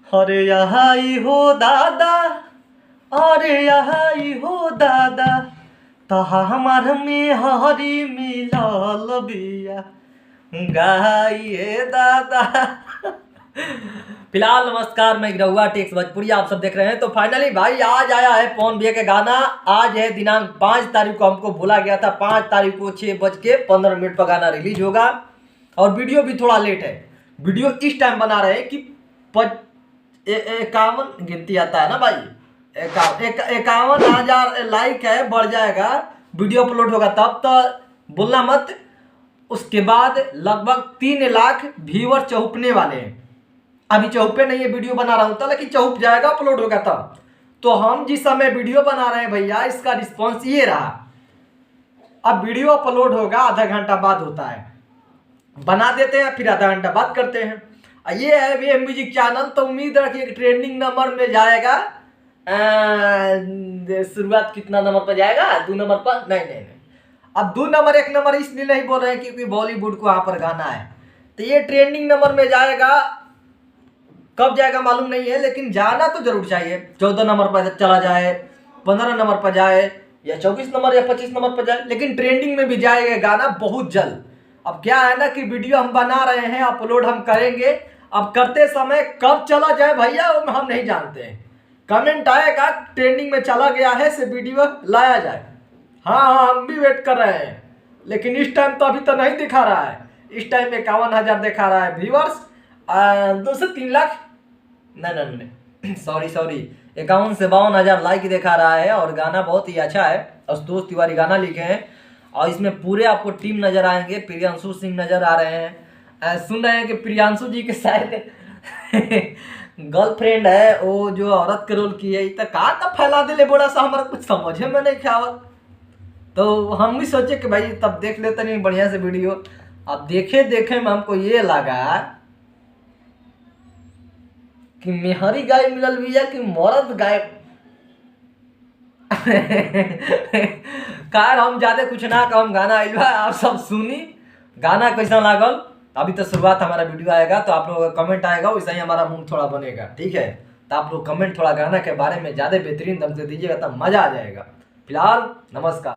अरे यहाँ हो दादा, अरे यहाँ हो दादा, तहा हमार में हरी मिलल बिया गाइए दादा। फिलहाल नमस्कार, मैं गिरहुआ टेक्स भोजपुरी आप सब देख रहे हैं। तो फाइनली भाई आज आया है पवन भैया का गाना। आज है दिनांक 5 तारीख को, हमको बोला गया था 5 तारीख को 6:15 पर गाना रिलीज होगा। और वीडियो भी थोड़ा लेट है। वीडियो इस टाइम बना रहे हैं कि 51 गिनती आता है ना भाई, 51,000 लाइक है, बढ़ जाएगा वीडियो अपलोड होगा तब। तो बोलना मत। उसके बाद लगभग 3 लाख व्यूअर चौपने वाले हैं। अभी चौपे नहीं है, वीडियो बना रहा हूँ लेकिन चौप जाएगा, अपलोड होगा तब। तो हम जिस समय वीडियो बना रहे हैं भैया, इसका रिस्पॉन्स ये रहा। अब वीडियो अपलोड होगा आधा घंटा बाद होता है, बना देते हैं फिर आधा घंटा बाद करते हैं। ये है वी म्यूजिक चैनल। तो उम्मीद रखिए कि ट्रेंडिंग नंबर में जाएगा। शुरुआत कितना नंबर पर जाएगा? 2 नंबर पर? नहीं, अब 2 नंबर 1 नंबर इसलिए नहीं बोल रहे हैं क्योंकि बॉलीवुड को वहां पर गाना है। तो ये ट्रेंडिंग नंबर में जाएगा। कब जाएगा मालूम नहीं है, लेकिन जाना तो जरूर चाहिए। 14 नंबर पर चला जाए, 15 नंबर पर जाए, या 24 नंबर या 25 नंबर पर जाए, लेकिन ट्रेंडिंग में भी जाएगा गाना बहुत जल्द। अब क्या है ना कि वीडियो हम बना रहे हैं, अपलोड हम करेंगे। अब करते समय कब चला जाए भैया वो हम नहीं जानते हैं। कमेंट आएगा ट्रेंडिंग में चला गया है से वीडियो लाया जाए। हाँ, हम भी वेट कर रहे हैं, लेकिन इस टाइम तो अभी तो नहीं दिखा रहा है। इस टाइम 51,000 दिखा रहा है व्यूअर्स। 2 से 3 लाख नहीं सॉरी 51 से 52,000 लाइक दिखा रहा है। और गाना बहुत ही अच्छा है। आशुतोष तिवारी गाना लिखे हैं और इसमें पूरे आपको टीम नजर आएंगे। प्रियांशु सिंह नजर आ रहे हैं। सुन रहे हैं कि प्रियांशु जी के शायद गर्लफ्रेंड है, वो जो औरत के रोल की है। तो का फैला दिले बड़ा सा, हमारा कुछ समझे में नहीं ख्याल। तो हम भी सोचे कि भाई तब देख लेते नहीं बढ़िया से वीडियो। अब देखे में हमको ये लगा कि मेहरी गाय मिलल बिया कि मरद गाय। कार हम ज्यादा कुछ ना कहम, गाना आइल बा, आप सब सुनी। गाना कैसा लागल? अभी तो शुरुआत हमारा वीडियो आएगा तो आप लोग का कमेंट आएगा, वैसे ही हमारा मुंह थोड़ा बनेगा, ठीक है। तो आप लोग कमेंट थोड़ा गाना के बारे में ज्यादा बेहतरीन ढंग से दीजिएगा, तब मजा आ जाएगा। फिलहाल नमस्कार।